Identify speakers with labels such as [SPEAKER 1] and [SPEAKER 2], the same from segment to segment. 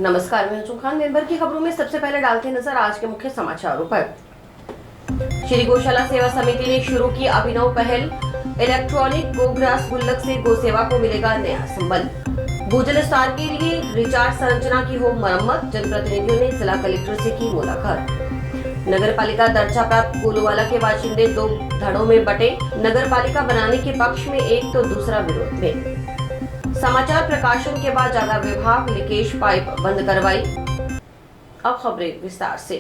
[SPEAKER 1] नमस्कार, मैं अंशु खान। दिन भर की खबरों में सबसे पहले डालते नजर आज के मुख्य समाचारों पर। श्री गौशाला सेवा समिति ने शुरू की अभिनव पहल। इलेक्ट्रॉनिक गोग्रास गुल्लक से गौ सेवा को मिलेगा नया संबल। भूजल स्टार के लिए रिचार्ज संरचना की हो मरम्मत। जनप्रतिनिधियों ने जिला कलेक्टर से की मुलाकात। नगर पालिका दर्जा प्राप्त गोलूवाला के बाशिंदे दो धड़ों में बटे। नगर पालिका बनाने के पक्ष में एक तो दूसरा विरोध में। समाचार प्रकाशन के बाद जागा विभाग लीकेज पाइप बंद करवाई। अब खबरें विस्तार से।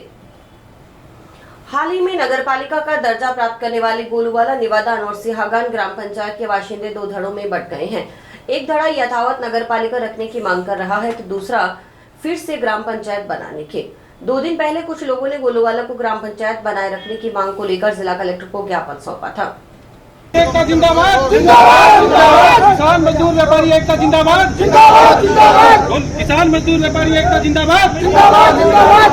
[SPEAKER 1] हाल ही में नगर पालिका का दर्जा प्राप्त करने वाले गोलूवाला, निवादान और सिहागान ग्राम पंचायत के बाशिंदे दो धड़ों में बंट गए हैं। एक धड़ा यथावत नगर पालिका रखने की मांग कर रहा है तो दूसरा फिर से ग्राम पंचायत बनाने के। 2 दिन पहले कुछ लोगों ने गोलूवाला को ग्राम पंचायत बनाए रखने की मांग को लेकर जिला कलेक्टर को ज्ञापन सौंपा था।
[SPEAKER 2] एकता जिंदाबाद जिंदाबाद जिंदाबाद। किसान मजदूर व्यापारी एकता जिंदाबाद जिंदाबाद जिंदाबाद। किसान मजदूर व्यापारी एकता जिंदाबाद जिंदाबाद जिंदाबाद।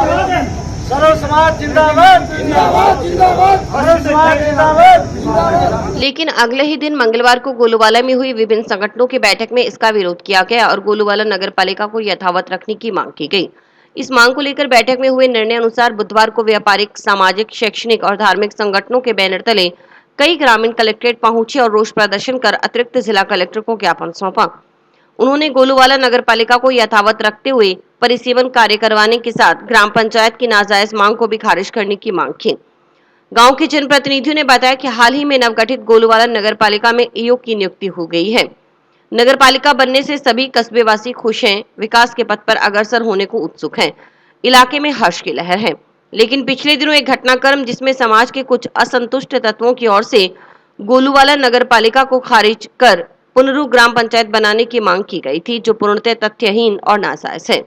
[SPEAKER 2] सर्व समाज जिंदाबाद जिंदाबाद जिंदाबाद। सर्व समाज जिंदाबाद।
[SPEAKER 1] लेकिन अगले ही दिन मंगलवार को गोलूवाला में हुई विभिन्न संगठनों की बैठक में इसका विरोध किया गया और गोलूवाला नगर पालिका को यथावत रखने की मांग की गई। इस मांग को लेकर बैठक में हुए निर्णय अनुसार बुधवार को व्यापारिक, सामाजिक, शैक्षणिक और धार्मिक संगठनों के बैनर तले कई ग्रामीण कलेक्ट्रेट पहुंचे और रोष प्रदर्शन कर अतिरिक्त जिला कलेक्टर को ज्ञापन सौंपा। उन्होंने गोलूवाला नगर पालिका को यथावत रखते हुए परिसीमन कार्य करवाने के साथ ग्राम पंचायत की नाजायज मांग को भी खारिज करने की मांग की। गांव के जनप्रतिनिधियों ने बताया कि हाल ही में नवगठित गोलूवाला नगर पालिका में ईओ की नियुक्ति हो गई है। नगर पालिका बनने से सभी कस्बेवासी खुश हैं, विकास के पथ पर अग्रसर होने को उत्सुक हैं। इलाके में हर्ष की लहर है। लेकिन पिछले दिनों एक घटनाक्रम जिसमें समाज के कुछ असंतुष्ट तत्वों की ओर से गोलूवाला नगर पालिका को खारिज कर पुनरू ग्राम पंचायत बनाने की मांग की गई थी, जो पूर्णतः तथ्यहीन और नाजायज है।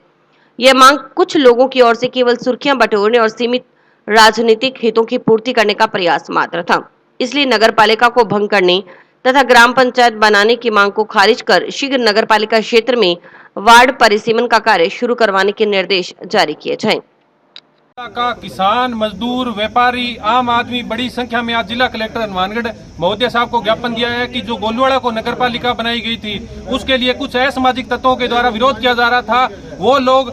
[SPEAKER 1] यह मांग कुछ लोगों की ओर से केवल सुर्खियां बटोरने और सीमित राजनीतिक हितों की पूर्ति करने का प्रयास मात्र था। इसलिए नगर पालिका को भंग करने तथा ग्राम पंचायत बनाने की मांग को खारिज कर शीघ्र नगर पालिका क्षेत्र में वार्ड परिसीमन का कार्य शुरू करवाने के निर्देश जारी किए जाएं।
[SPEAKER 2] का किसान, मजदूर, व्यापारी, आम आदमी बड़ी संख्या में आज जिला कलेक्टर हनुमानगढ़ महोदय साहब को ज्ञापन दिया है कि जो गोलूवाला को नगर पालिका बनाई गई थी उसके लिए कुछ असामाजिक तत्वों के द्वारा विरोध किया जा रहा था। वो लोग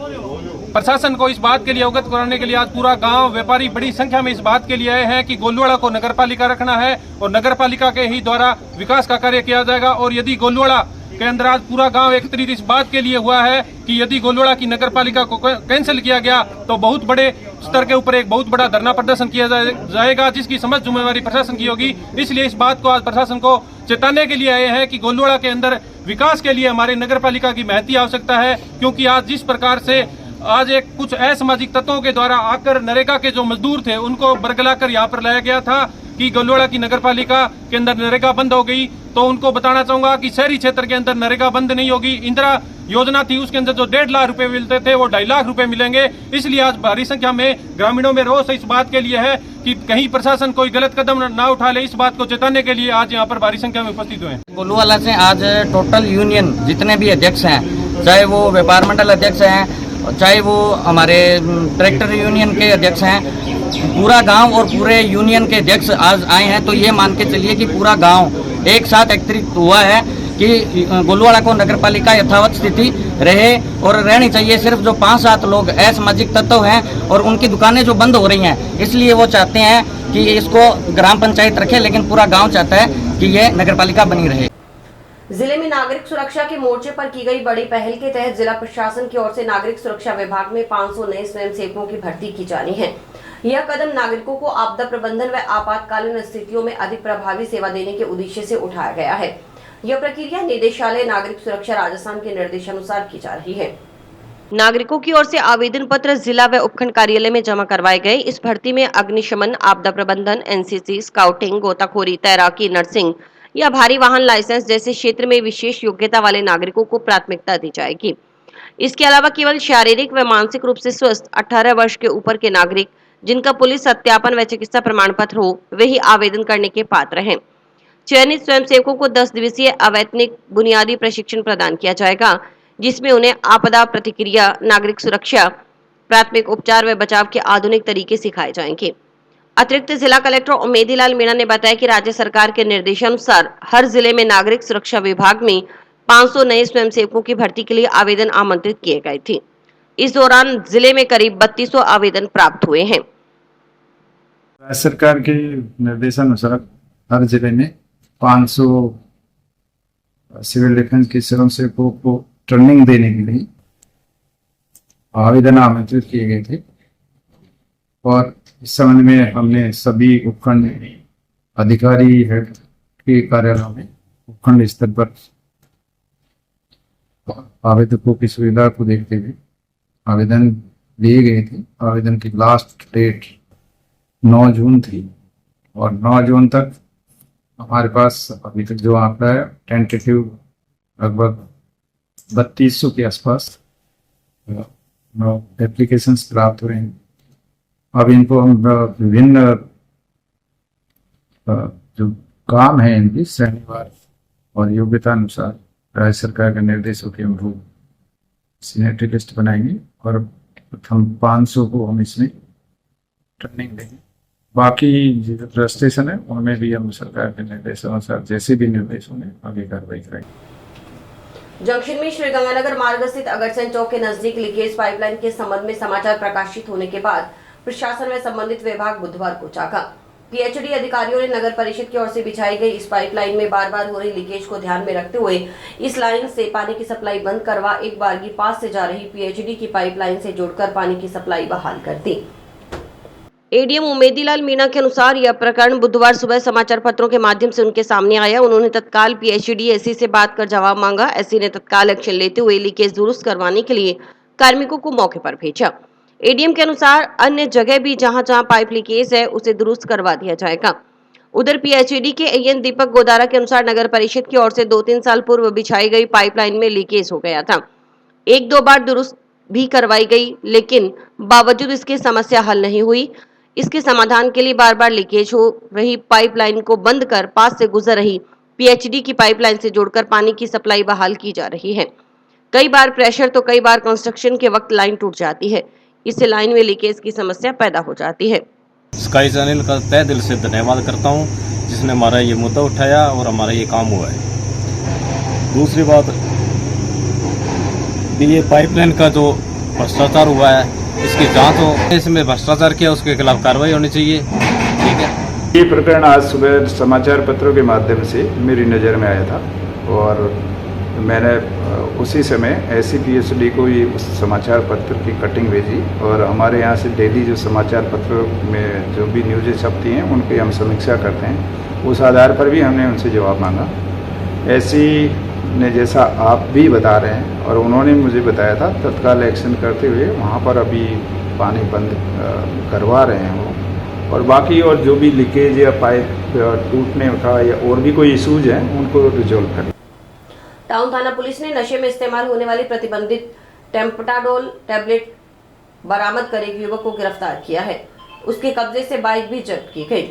[SPEAKER 2] प्रशासन को इस बात के लिए अवगत कराने के लिए आज पूरा गांव, व्यापारी बड़ी संख्या में इस बात के लिए आए हैं कि गोलूवाला को नगर पालिका रखना है और नगर पालिका के ही द्वारा विकास का कार्य किया जाएगा। और यदि गोलूवाला के अंदर आज पूरा गांव एकत्रित इस बात के लिए हुआ है कि यदि गोलूवाला की नगर पालिका को कैंसिल किया गया तो बहुत बड़े स्तर के ऊपर एक बहुत बड़ा धरना प्रदर्शन किया जाएगा, जिसकी समझ जिम्मेवारी प्रशासन की होगी। इसलिए इस बात को आज प्रशासन को चेताने के लिए आए हैं कि गोलूवाला के अंदर विकास के लिए हमारे नगर पालिका की महती आवश्यकता है, क्योंकि आज जिस प्रकार से आज एक कुछ असामाजिक तत्वों के द्वारा आकर नरेगा के जो मजदूर थे उनको बरगलाकर यहाँ पर लाया गया था कि गोलूवाला की नगर पालिका के अंदर नरेगा बंद हो गई। तो उनको बताना चाहूंगा कि शहरी क्षेत्र के अंदर नरेगा बंद नहीं होगी। इंदिरा योजना थी, उसके अंदर जो 1.5 लाख रुपए मिलते थे वो 2.5 लाख रुपए मिलेंगे। इसलिए आज भारी संख्या में ग्रामीणों में रोष इस बात के लिए है कि कहीं प्रशासन कोई गलत कदम ना उठा ले। इस बात को चेताने के लिए आज यहाँ पर भारी संख्या में उपस्थित हुए।
[SPEAKER 3] गोलूवाला से आज टोटल यूनियन जितने भी अध्यक्ष हैं, चाहे वो व्यापार मंडल अध्यक्ष हैं, चाहे वो हमारे ट्रैक्टर यूनियन के अध्यक्ष हैं, पूरा गांव और पूरे यूनियन के अध्यक्ष आज आए हैं। तो ये मान के चलिए कि पूरा गांव एक साथ एकत्रित हुआ है कि गोलूवाला को नगर पालिका यथावत स्थिति रहे और रहनी चाहिए। सिर्फ जो 5-7 लोग असामाजिक तत्व हैं और उनकी दुकानें जो बंद हो रही हैं, इसलिए वो चाहते हैं कि इसको ग्राम पंचायत रखे, लेकिन पूरा गाँव चाहता है कि ये नगर पालिका बनी रहे।
[SPEAKER 1] जिले में नागरिक सुरक्षा के मोर्चे पर की गई बड़ी पहल के तहत जिला प्रशासन की ओर से नागरिक सुरक्षा विभाग में 500 नए स्वयंसेवकों की भर्ती की जानी है। यह कदम नागरिकों को आपदा प्रबंधन व आपातकालीन स्थितियों में अधिक प्रभावी सेवा देने के उद्देश्य से उठाया गया है। यह प्रक्रिया निदेशालय नागरिक सुरक्षा राजस्थान के निर्देशानुसार की जा रही है। नागरिकों की ओर से आवेदन पत्र जिला व उपखंड कार्यालय में जमा करवाए गए। इस भर्ती में अग्निशमन, आपदा प्रबंधन, एनसीसी, स्काउटिंग, गोताखोरी, तैराकी, नर्सिंग या भारी वाहन लाइसेंस जैसे क्षेत्र में विशेष योग्यता वाले नागरिकों को प्राथमिकता दी जाएगी। इसके अलावा केवल शारीरिक व मानसिक रूप से स्वस्थ 18 वर्ष के ऊपर के नागरिक जिनका पुलिस सत्यापन व चिकित्सा प्रमाण पत्र हो, वे ही आवेदन करने के पात्र हैं। चयनित स्वयंसेवकों को 10 दिवसीय अवैतनिक बुनियादी प्रशिक्षण प्रदान किया जाएगा, जिसमें उन्हें आपदा प्रतिक्रिया, नागरिक सुरक्षा, प्राथमिक उपचार व बचाव के आधुनिक तरीके सिखाए जाएंगे। अतिरिक्त जिला कलेक्टर उमेदीलाल मीणा ने बताया कि राज्य सरकार के निर्देशानुसार हर जिले में नागरिक सुरक्षा विभाग में 500 नए स्वयंसेवकों की भर्ती के लिए आवेदन आमंत्रित किए गए थे। इस दौरान जिले में करीब 3200 आवेदन प्राप्त हुए हैं।
[SPEAKER 4] राज्य सरकार के निर्देशानुसार हर जिले में 500 सिविल डिफेंस की स्वयंसेवकों को ट्रेनिंग देने के लिए आवेदन आमंत्रित किए गए थे और इस संबंध में हमने सभी उपखंड अधिकारी हेड के कार्यालयों में उपखंड स्तर पर आवेदकों की सुविधा को देखते हुए आवेदन दिए गए थे। आवेदन की लास्ट डेट 9 जून थी और 9 जून तक हमारे पास अभी तक जो आंकड़ा है टेंटेटिव लगभग 3200 के आसपास एप्लीकेशंस प्राप्त हुए हैं। अब इनको हम विभिन्न जो काम है इनकी श्रेणीवार और योग्यता अनुसार राज्य सरकार के निर्देशों के अनुरूप सीनियरिटी लिस्ट बनाएंगे और प्रथम 500 को हम इसमें ट्रेनिंग देंगे। बाकी जो रजिस्ट्रेशन है उनमें भी हम सरकार के निर्देशानुसार जैसे भी निर्देश होंगे आगे कार्रवाई करेंगे।
[SPEAKER 1] जंक्शन में श्रीगंगानगर मार्ग स्थित अगरसेन चौक के नजदीक लीकेज पाइपलाइन के संबंध में समाचार प्रकाशित होने के बाद प्रशासन व संबंधित विभाग बुधवार को जागा। पीएचडी अधिकारियों ने नगर परिषद की ओर से बिछाई गई इस पाइपलाइन में बार-बार हो रही लीकेज को ध्यान में रखते हुए इस लाइन से पानी की सप्लाई बंद करवा एक बारगी पास से जा रही पीएचडी की पाइपलाइन से जोड़कर पानी की सप्लाई बहाल कर दी। एडीएम उमेदीलाल मीणा के अनुसार यह प्रकरण बुधवार सुबह समाचार पत्रों के माध्यम से उनके सामने आया। उन्होंने तत्काल पीएचडी एससी से बात कर जवाब मांगा। एससी ने तत्काल एक्शन लेते हुए लीकेज दुरुस्त करवाने के लिए कार्मिकों को मौके पर भेजा। एडीएम के अनुसार अन्य जगह भी जहां पाइप लीकेज है उसे दुरुस्त करवा दिया जाएगा। उधर पीएचडी के एएन दीपक गोदारा के अनुसार नगर परिषद की ओर से 2-3 साल पूर्व बिछाई गई पाइपलाइन में लीकेज हो गया था। 1-2 बार दुरुस्त भी करवाई गई, लेकिन बावजूद इसकी समस्या हल नहीं हुई। इसके समाधान के लिए बार बार लीकेज हो रही पाइपलाइन को बंद कर पास से गुजर रही पीएचडी की पाइपलाइन से जोड़कर पानी की सप्लाई बहाल की जा रही है। कई बार प्रेशर तो कई बार कंस्ट्रक्शन के वक्त लाइन टूट जाती है। इससे लाइन में लीकेज की समस्या पैदा हो जाती है।
[SPEAKER 5] स्काई चैनल का तहे दिल से धन्यवाद करता हूं जिसने हमारा ये मुद्दा उठाया और हमारा ये काम हुआ है। दूसरी बात, ये पाइपलाइन का जो भ्रष्टाचार हुआ है इसकी जांच हो, इसमें भ्रष्टाचार किया उसके खिलाफ कार्रवाई होनी चाहिए। ठीक है।
[SPEAKER 4] ये प्रकरण आज सुबह समाचार पत्रों के माध्यम से मेरी नज़र में आया था और मैंने उसी समय ऐसी पीएचडी को ये उस समाचार पत्र की कटिंग भेजी और हमारे यहाँ से डेली जो समाचार पत्रों में जो भी न्यूज़ें छपती हैं उनकी हम समीक्षा करते हैं। उस आधार पर भी हमने उनसे जवाब मांगा। ऐसी ने जैसा आप भी बता रहे हैं और उन्होंने मुझे बताया था तत्काल एक्शन करते हुए वहाँ पर अभी पानी बंद करवा रहे हैं वो, और बाकी और जो भी लीकेज या पाइप टूटने का या और भी कोई इशूज हैं उनको रिजॉल्व करें।
[SPEAKER 1] टाउन थाना पुलिस ने नशे में इस्तेमाल होने वाली प्रतिबंधित टेम्पटाडोल टैबलेट बरामद कर एक युवक को गिरफ्तार किया है। उसके कब्जे से बाइक भी जब्त की गई।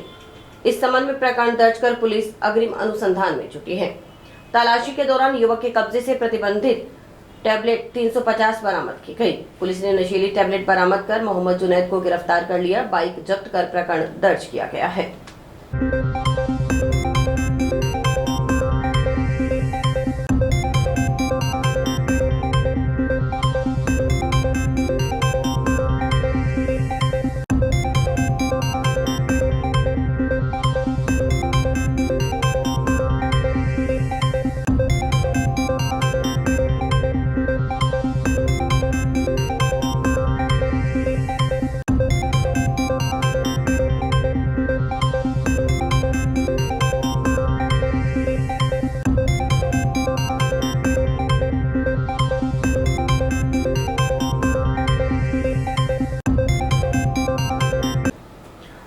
[SPEAKER 1] इस संबंध में प्रकरण दर्ज कर पुलिस अग्रिम अनुसंधान में जुटी है। तलाशी के दौरान युवक के कब्जे से प्रतिबंधित टैबलेट 350 बरामद की गई। पुलिस ने नशीली टैबलेट बरामद कर मोहम्मद जुनैद को गिरफ्तार कर लिया। बाइक जब्त कर प्रकरण दर्ज किया गया है।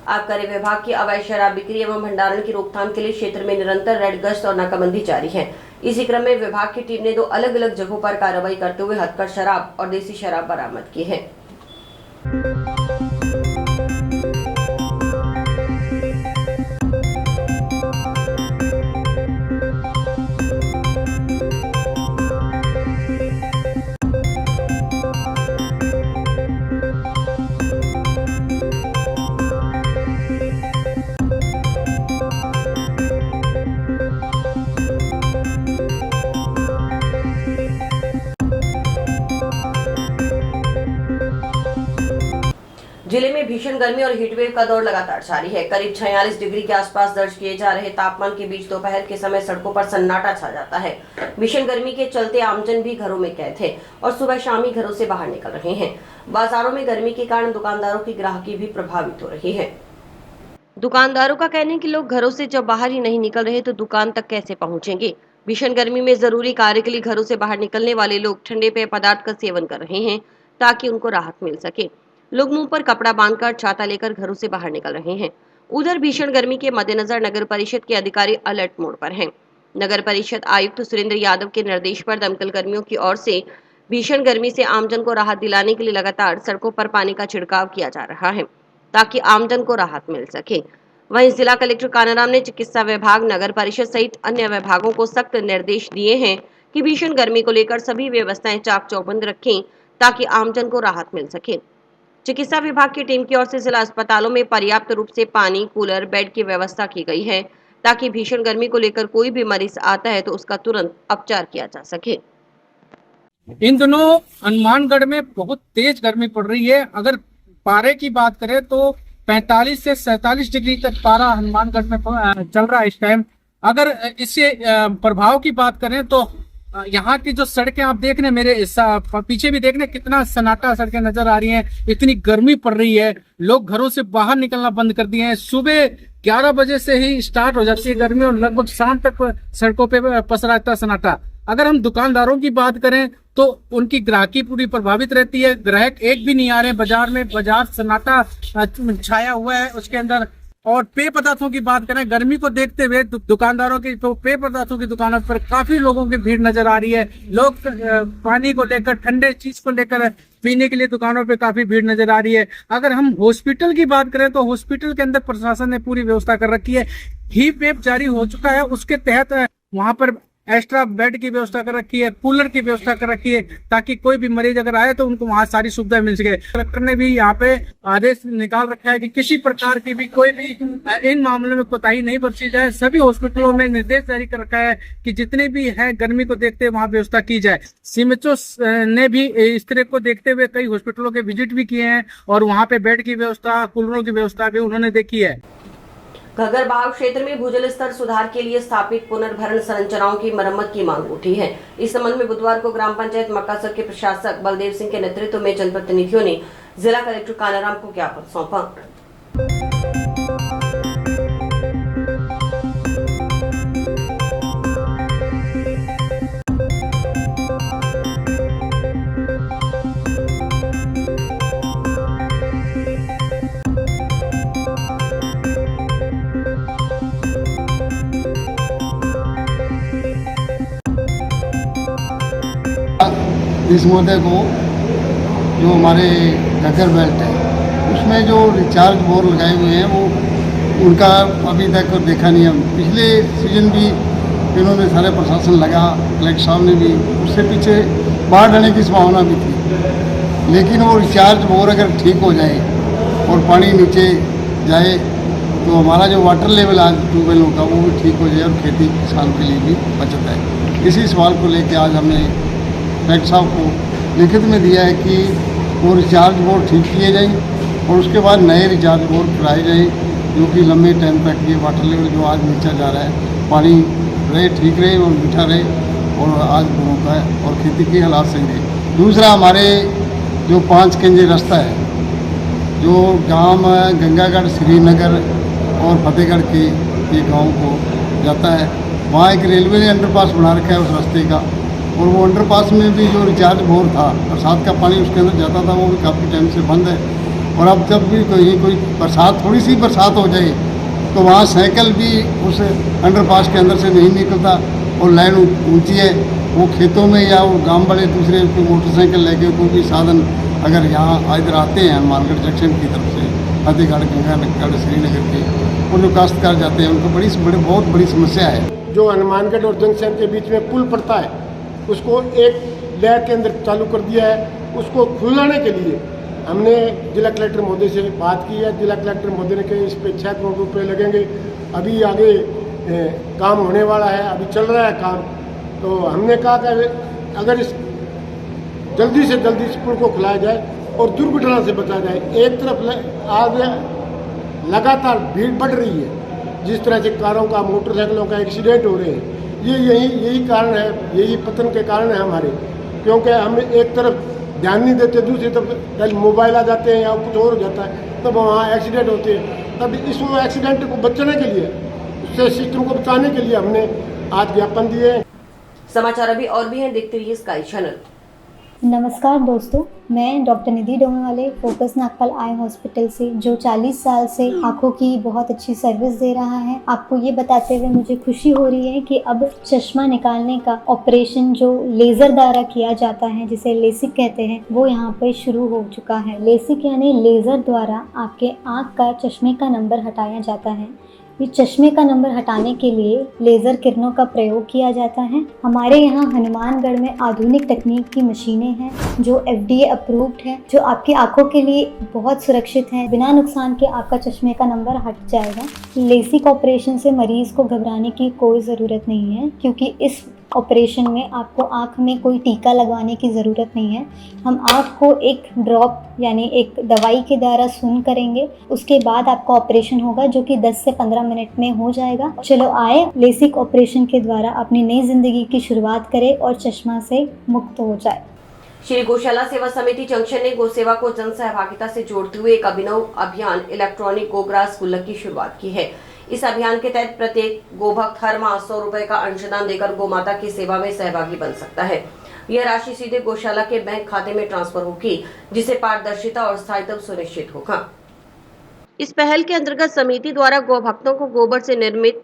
[SPEAKER 1] आबकारी विभाग की अवैध शराब बिक्री एवं भंडारण की रोकथाम के लिए क्षेत्र में निरंतर रेड गश्त और नाकाबंदी जारी है। इसी क्रम में विभाग की टीम ने 2 अलग-अलग जगहों पर कार्रवाई करते हुए हथकढ़ शराब और देसी शराब बरामद की है। जिले में भीषण गर्मी और हीटवेव का दौर लगातार जारी है। करीब 46 डिग्री के आसपास दर्ज किए जा रहे तापमान के बीच दोपहर के समय सड़कों पर सन्नाटा छा जाता है। भीषण गर्मी के चलते आमजन भी घरों में कैद है और सुबह शाम ही घरों से बाहर निकल रहे हैं। बाजारों में गर्मी के कारण दुकानदारों की ग्राहकी भी प्रभावित हो रही है। दुकानदारों का कहना है कि लोग घरों से जब बाहर ही नहीं निकल रहे तो दुकान तक कैसे पहुंचेंगे। भीषण गर्मी में जरूरी कार्य के लिए घरों से बाहर निकलने वाले लोग ठंडे पेय पदार्थ का सेवन कर रहे हैं ताकि उनको राहत मिल सके। लोग मुंह पर कपड़ा बांधकर छाता लेकर घरों से बाहर निकल रहे हैं। उधर भीषण गर्मी के मद्देनजर नगर परिषद के अधिकारी अलर्ट मोड पर हैं। नगर परिषद आयुक्त सुरेंद्र यादव के निर्देश पर दमकल कर्मियों की ओर से भीषण गर्मी से आमजन को राहत दिलाने के लिए लगातार सड़कों पर पानी का छिड़काव किया जा रहा है ताकि आमजन को राहत मिल सके। वहीं जिला कलेक्टर कानाराम ने चिकित्सा विभाग, नगर परिषद सहित अन्य विभागों को सख्त निर्देश दिए हैं कि भीषण गर्मी को लेकर सभी व्यवस्थाएं चाक चौबंद रखें ताकि आमजन को राहत मिल सके। चिकित्सा विभाग की टीम की ओर से जिला अस्पतालों में पर्याप्त रूप से पानी, कूलर, बेड की व्यवस्था की गई है ताकि भीषण गर्मी को लेकर कोई भी मरीज आता है तो उसका तुरंत उपचार किया जा सके।
[SPEAKER 6] इन दिनों हनुमानगढ़ में बहुत तेज गर्मी पड़ रही है। अगर पारे की बात करें तो 45 से 47 डिग्री तक पारा हनुमानगढ़ में चल रहा है इस टाइम। अगर इससे प्रभाव की बात करें तो यहाँ की जो सड़कें आप देख रहे हैं, मेरे पीछे भी देख रहे हैं कितना सन्नाटा सड़कें नजर आ रही हैं। इतनी गर्मी पड़ रही है, लोग घरों से बाहर निकलना बंद कर दिए हैं। सुबह 11 बजे से ही स्टार्ट हो जाती है गर्मी और लगभग शाम तक सड़कों पे पसरा रहता है सन्नाटा। अगर हम दुकानदारों की बात करें तो उनकी ग्राहकी पूरी प्रभावित रहती है। ग्राहक एक भी नहीं आ रहे बाजार में, बाजार सन्नाटा छाया हुआ है उसके अंदर। और पेय पदार्थों की बात करें, गर्मी को देखते हुए दुकानदारों की तो पेय पदार्थों की दुकानों पर काफी लोगों की भीड़ नजर आ रही है। लोग पानी को लेकर, ठंडे चीज को लेकर पीने के लिए दुकानों पे काफी भीड़ नजर आ रही है। अगर हम हॉस्पिटल की बात करें तो हॉस्पिटल के अंदर प्रशासन ने पूरी व्यवस्था कर रखी है। हीट वेव जारी हो चुका है, उसके तहत वहां पर एक्स्ट्रा बेड की व्यवस्था कर रखी है, कूलर की व्यवस्था कर रखी है ताकि कोई भी मरीज अगर आए तो उनको वहां सारी सुविधा मिल सके। कलेक्टर ने भी यहाँ पे आदेश निकाल रखा है कि किसी प्रकार की भी कोई भी इन मामलों में कोताही नहीं बरती जाए। सभी हॉस्पिटलों में निर्देश जारी कर रखा है कि जितने भी है गर्मी को देखते हुए वहां व्यवस्था की जाए। सीएमएचओ ने भी इस तरह को देखते हुए कई हॉस्पिटलों के विजिट भी किए हैं और वहाँ पे बेड की व्यवस्था, कूलरों की व्यवस्था भी उन्होंने देखी है।
[SPEAKER 1] घग्गर बाग क्षेत्र में भूजल स्तर सुधार के लिए स्थापित पुनर्भरण संरचनाओं की मरम्मत की मांग उठी है। इस संबंध में बुधवार को ग्राम पंचायत मक्कासर के प्रशासक बलदेव सिंह के नेतृत्व में जनप्रतिनिधियों ने जिला कलेक्टर कानाराम को ज्ञापन सौंपा।
[SPEAKER 7] इस मुद्दे को जो हमारे घग्गर बेल्ट है उसमें जो रिचार्ज बोर लगाए हुए हैं वो उनका अभी तक देखा नहीं है। पिछले सीजन भी इन्होंने सारे प्रशासन लगा, कलेक्टर साहब ने भी, उससे पीछे बाढ़ आने की संभावना भी थी। लेकिन वो रिचार्ज बोर अगर ठीक हो जाए और पानी नीचे जाए तो हमारा जो वाटर लेवल आज ट्यूबवेलों का वो भी ठीक हो जाए और खेती किसान के लिए भी बचत है। इसी सवाल को लेकर आज हमने कलेक्टर साहब को लिखित में दिया है कि वो रिचार्ज बोर ठीक किए जाएँ और उसके बाद नए रिचार्ज बोर कराए जाएँ जो कि लंबे टाइम तक ये वाटर लेवल जो आज नीचा जा रहा है पानी रहे, ठीक रहे और मीठा रहे और आज बोरों का है और खेती के हालात सही रहे। दूसरा, हमारे जो 5 केंजे रास्ता है जो गांव गंगागढ़, श्रीनगर और फतेहगढ़ के ये गाँव को जाता है, वहाँ एक रेलवे ने अंडरपास बना रखा है उस रास्ते का और वो अंडरपास में भी जो रिचार्ज बोर था, बरसात का पानी उसके अंदर जाता था, वो भी काफ़ी टाइम से बंद है। और अब जब भी कोई बरसात, थोड़ी सी बरसात हो जाए तो वहाँ साइकिल भी उस अंडरपास के अंदर से नहीं निकलता और लाइन ऊंची है। वो खेतों में या वो गांव वाले दूसरे मोटरसाइकिल लेके कोई भी साधन अगर यहाँ इधर आते हैं हनुमानगढ़ जंक्शन की तरफ से, फतेहगढ़, गंगागढ़, श्रीनगर के, वो जो काश्तकार जाते हैं उनको बहुत बड़ी समस्या है।
[SPEAKER 8] जो हनुमानगढ़ और जंक्शन के बीच में पुल पड़ता है उसको एक लेयर के अंदर चालू कर दिया है। उसको खुलाने के लिए हमने जिला कलेक्टर महोदय से बात की है। जिला कलेक्टर महोदय ने कहा इस पे 6 करोड़ रुपये लगेंगे, अभी आगे काम होने वाला है, अभी चल रहा है काम। तो हमने कहा कि अगर इस जल्दी से जल्दी इस पुल को खुलाया जाए और दुर्घटना से बचा जाए। एक तरफ आज लगातार भीड़ बढ़ रही है, जिस तरह से कारों का, मोटरसाइकिलों का एक्सीडेंट हो रहे हैं, ये यही कारण है, यही पतन के कारण है हमारे, क्योंकि हम एक तरफ ध्यान नहीं देते, दूसरी तरफ पहले मोबाइल आ जाते हैं या कुछ और हो जाता है, तब वहाँ एक्सीडेंट होते हैं। तब इसमें एक्सीडेंट को बचाने के लिए, उससे सिस्टम को बचाने के लिए हमने आज ज्ञापन दिए।
[SPEAKER 1] समाचार अभी और भी हैं, देखते रहिए स्काई चैनल।
[SPEAKER 9] नमस्कार दोस्तों, मैं डॉक्टर निधि डोंगरवाले फोकस नागपाल आई हॉस्पिटल से, जो 40 साल से आंखों की बहुत अच्छी सर्विस दे रहा है। आपको ये बताते हुए मुझे खुशी हो रही है कि अब चश्मा निकालने का ऑपरेशन जो लेज़र द्वारा किया जाता है, जिसे लेसिक कहते हैं, वो यहाँ पर शुरू हो चुका है। लेसिक यानी लेज़र द्वारा आपके आँख का चश्मे का नंबर हटाया जाता है। ये चश्मे का नंबर हटाने के लिए लेज़र किरणों का प्रयोग किया जाता है। हमारे यहाँ हनुमानगढ़ में आधुनिक तकनीक की मशीनें हैं जो FDA अप्रूव्ड है, जो आपकी आंखों के लिए बहुत सुरक्षित है। बिना नुकसान के आपका चश्मे का नंबर हट जाएगा। लेसिक ऑपरेशन से मरीज़ को घबराने की कोई ज़रूरत नहीं है, क्योंकि इस ऑपरेशन में आपको आँख में कोई टीका लगवाने की ज़रूरत नहीं है। हम आँख को एक ड्रॉप यानी एक दवाई के द्वारा सून करेंगे, उसके बाद आपका ऑपरेशन होगा, जो कि 10 से 15 मिनट में हो जाएगा। चलो आए, लेसिक ऑपरेशन के द्वारा अपनी नई ज़िंदगी की शुरुआत करें और चश्मा से मुक्त हो जाए।
[SPEAKER 1] श्री गौशाला सेवा समिति जंक्शन ने गौ सेवा को जन सहभागिता से जोड़ते हुए एक अभिनव अभियान इलेक्ट्रॉनिक गोग्रास गुल्लक की शुरुआत की है। इस अभियान के तहत प्रत्येक गोभक्त हर माह 100 रुपए का अंशदान देकर गोमाता की सेवा में सहभागी बन सकता है। यह राशि सीधे गौशाला के बैंक खाते में ट्रांसफर होगी, जिससे पारदर्शिता और स्थायित्व सुनिश्चित होगा। इस पहल के अंतर्गत समिति द्वारा गौभक्तों को गोबर से निर्मित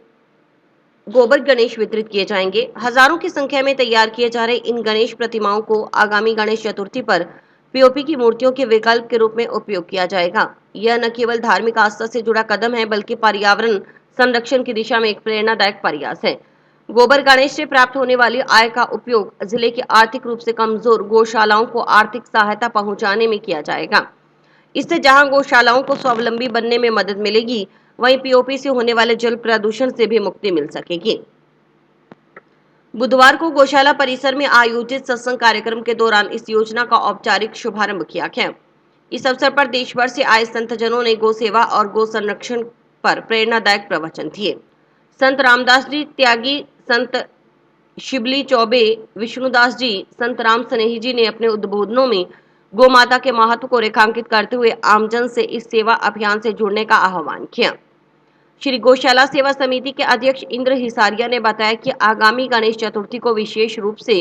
[SPEAKER 1] गोबर गणेश वितरित किए जाएंगे। हजारों की संख्या में तैयार किए जा रहे इन गणेश प्रतिमाओं को आगामी गणेश चतुर्थी पर पीओपी की मूर्तियों के विकल्प के रूप में उपयोग किया जाएगा। यह न केवल धार्मिक आस्था से जुड़ा कदम है, बल्कि पर्यावरण संरक्षण की दिशा में एक प्रेरणादायक प्रयास है। गोबर गणेश से प्राप्त होने वाली आय का उपयोग जिले के आर्थिक रूप से कमजोर गौशालाओं को आर्थिक सहायता पहुंचाने में किया जाएगा। इससे जहां गौशालाओं को स्वावलंबी बनने में मदद मिलेगी, वहीं पीओपी से होने वाले जल प्रदूषण से भी मुक्ति मिल सकेगी। बुधवार को गौशाला परिसर में आयोजित सत्संग कार्यक्रम के दौरान इस योजना का औपचारिक शुभारंभ किया गया। इस अवसर पर देश भर से आए संतजनों ने गौ सेवा और गौ संरक्षण पर प्रेरणादायक प्रवचन दिए। संत रामदास जी त्यागी, संत शिबली चौबे, विष्णुदास जी, संत राम स्नेही जी ने अपने उद्बोधनों में गौ माता के महत्व को रेखांकित करते हुए आमजन से इस सेवा अभियान से जुड़ने का आह्वान किया। श्री गौशाला सेवा समिति के अध्यक्ष इंद्र हिसारिया ने बताया कि आगामी गणेश चतुर्थी को विशेष रूप से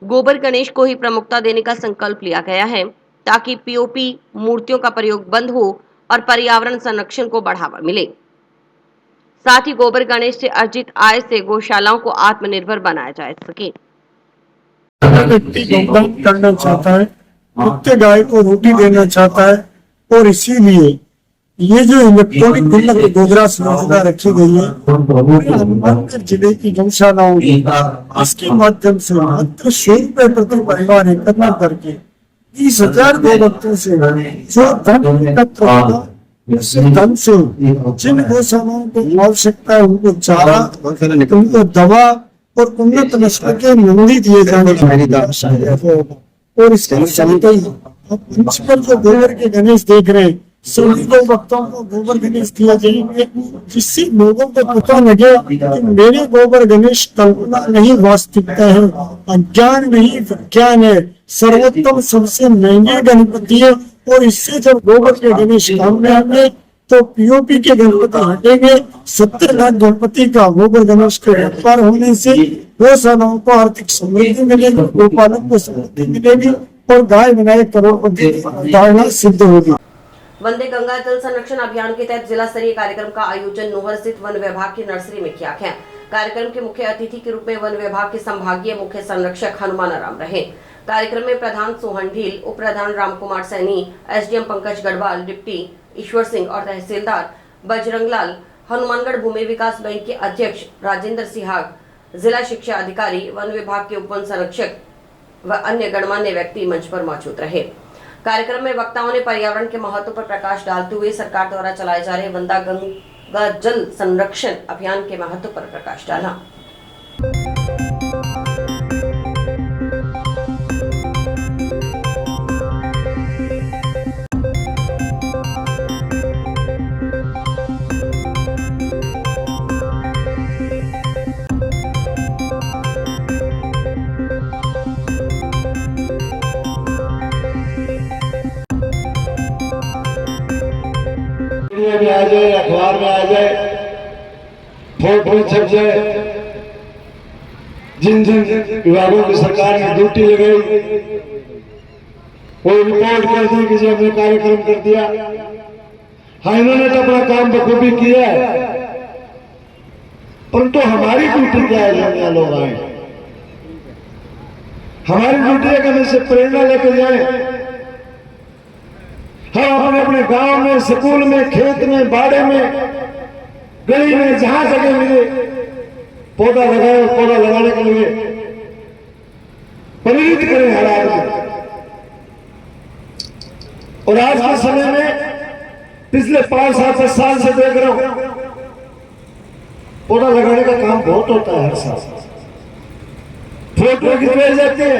[SPEAKER 1] गोबर गणेश को ही प्रमुखता देने का संकल्प लिया गया है, ताकि पीओपी मूर्तियों का प्रयोग बंद हो और पर्यावरण संरक्षण को बढ़ावा मिले। साथ ही गोबर गणेश से अर्जित आय से गौशालाओं को आत्मनिर्भर बनाया जा सके।
[SPEAKER 10] व्यक्ति गोदान करना चाहता है, कुत्ते गाय को रोटी देना चाहता है, और इसीलिए ये जो इलेक्ट्रॉनिक गुल्लक गोग्रास योजना रखी गई है, हनुमानगढ़ जिले की गौशालाओं में इसके माध्यम से मात्र 100 रुपए प्रति परिवार एकत्र करके 20,000 गोभक्तों से जो धन एकत्र होगा, उस धन से जिन गौशालाओं को आवश्यकता है उनको चारा, उनको दवा और उन्नत नस्ल के मंडी दिए जाने। और इसके चलते मंच पर जो गोबर के गणेश देख रहे हैं, सभी गोभक्तों को गोबर गणेश दिया जाएंगे, जिससे लोगों को पता लगे कि मेरे गोबर गणेश कल्पना नहीं वास्तविकता है, अज्ञान नहीं विज्ञान है, सर्वोत्तम सबसे महंगे गणपति है। और इससे जब गोबर के गणेश काम में आएंगे तो पीओपी के गणपति हटेंगे। 70 लाख गणपति का गोबर गणेश के व्यापार होने से गौशालाओं को आर्थिक समृद्धि मिलेगी, गोपालन को समृद्धि मिलेगी और गाय बनाए करोड़पति धारणा सिद्ध होगी।
[SPEAKER 1] वंदे गंगा जल संरक्षण अभियान के तहत जिला स्तरीय कार्यक्रम का आयोजन नोहर स्थित वन विभाग की नर्सरी में किया गया। कार्यक्रम के मुख्य अतिथि के रूप में वन विभाग के संभागीय मुख्य संरक्षक हनुमान आराम रहे। कार्यक्रम में प्रधान सोहन ढील, उप प्रधान राम कुमार सैनी, एसडीएम पंकज गढ़वाल, डिप्टी ईश्वर सिंह और तहसीलदार बजरंगलाल, हनुमानगढ़ भूमि विकास बैंक के अध्यक्ष राजेंद्र सिहाग, जिला शिक्षा अधिकारी, वन विभाग के उप वन संरक्षक व अन्य गणमान्य व्यक्ति मंच पर मौजूद रहे। कार्यक्रम में वक्ताओं ने पर्यावरण के महत्व पर प्रकाश डालते हुए सरकार द्वारा चलाए जा रहे वंदे गंगा जल संरक्षण अभियान के महत्व पर प्रकाश डाला।
[SPEAKER 11] जाए, अखबार में आ जाए, फोटो छप जाए, जिन जिन विभागों की सरकार ने ड्यूटी लगाई वो रिपोर्ट कर दी कि जी हमने कार्यक्रम कर दिया। हाँ, इन्होंने तो अपना काम बखूबी किया है, परंतु हमारी ड्यूटी क्या है? जब यहाँ लोग आए, हमारी ड्यूटी है कि हम इससे प्रेरणा लेकर जाए। हम अपने अपने गांव में, स्कूल में, खेत में, बाड़े में, गली में, जहां जगह मिले पौधा लगाए, पौधा लगाने के लिए प्रेरित करें हर आदमी। और आज के समय में पिछले 5-7 साल से देख रहा हूं, पौधा लगाने का काम बहुत होता है हर साल। फोटो खिंचवाई जाती है।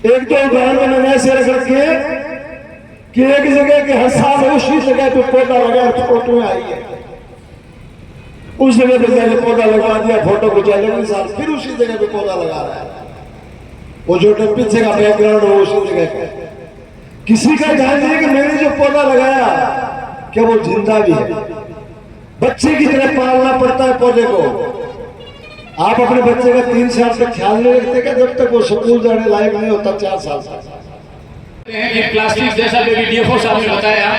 [SPEAKER 11] एक दो उदाहरण मैंने ऐसे रख रखे हैं कि एक जगह के हर साल उसी जगह पे पौधा लगा, फोटो में आई है, उस जगह पे मैंने पौधा लगा दिया, फोटो खिंचा लिया, अगले साल फिर उसी जगह पे पौधा लगा रहा है। वो जो पीछे का बैकग्राउंड वो उसी जगह पे। किसी का ध्यान नहीं कि मैंने जो पौधा लगाया क्या वो जिंदा भी है। बच्चे की तरह पालना पड़ता है पौधे को। आप अपने बच्चे का 3 साल तक ख्याल नहीं रखते क्या? जब तक वो स्कूल जाने लायक नहीं होता 4 साल तक।
[SPEAKER 12] कि प्लास्टिक जैसा डीएफओ साहब ने बताया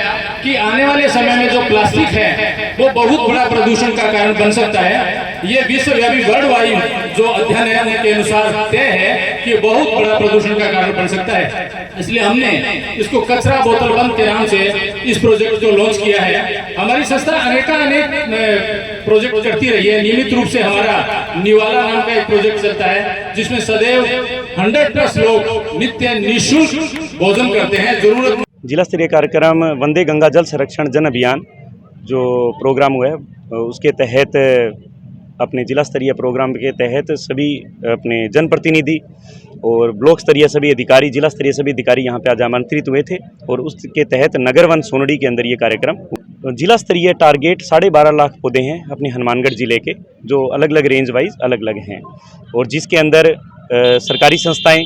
[SPEAKER 12] कि आने वाले समय में जो प्लास्टिक है वो बहुत बड़ा प्रदूषण का कारण बन सकता है। ये विश्वव्यापी वर्ल्ड वाइड जो अध्ययन है उनके अनुसार तय है कि बहुत बड़ा प्रदूषण का कारण बन सकता है। इसलिए हमने इसको कचरा बोतल बंद के नाम से इस प्रोजेक्ट को लॉन्च किया है। हमारी संस्था अनेक प्रोजेक्ट करती रही है। नियमित रूप से हमारा निवाला नाम का एक प्रोजेक्ट चलता है जिसमें सदैव 100+ लोग नित्य निःशुल्क भोजन करते हैं। जरूरत
[SPEAKER 13] जिला स्तरीय कार्यक्रम वंदे गंगा जल संरक्षण जन अभियान जो प्रोग्राम हुआ है उसके तहत अपने जिला स्तरीय प्रोग्राम के तहत सभी अपने जनप्रतिनिधि और ब्लॉक स्तरीय सभी अधिकारी, जिला स्तरीय सभी अधिकारी यहाँ पे आज आमंत्रित हुए थे और उसके तहत नगर वन सोनडी के अंदर ये कार्यक्रम जिला स्तरीय टारगेट 12.5 लाख पौधे हैं अपने हनुमानगढ़ जिले के, जो अलग अलग रेंज वाइज अलग अलग हैं और जिसके अंदर सरकारी संस्थाएं,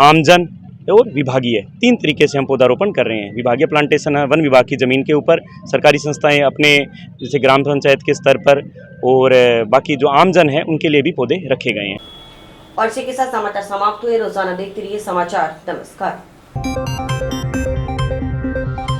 [SPEAKER 13] आमजन और विभागीय 3 तरीके से हम पौधारोपण कर रहे हैं। विभागीय प्लांटेशन है वन विभाग की ज़मीन के ऊपर, सरकारी संस्थाएं अपने जैसे ग्राम पंचायत के स्तर पर और बाकी जो आमजन है उनके लिए भी पौधे रखे गए हैं।
[SPEAKER 1] और इसी के साथ समाचार समाप्त हुए। रोजाना देखते रहिए समाचार। नमस्कार।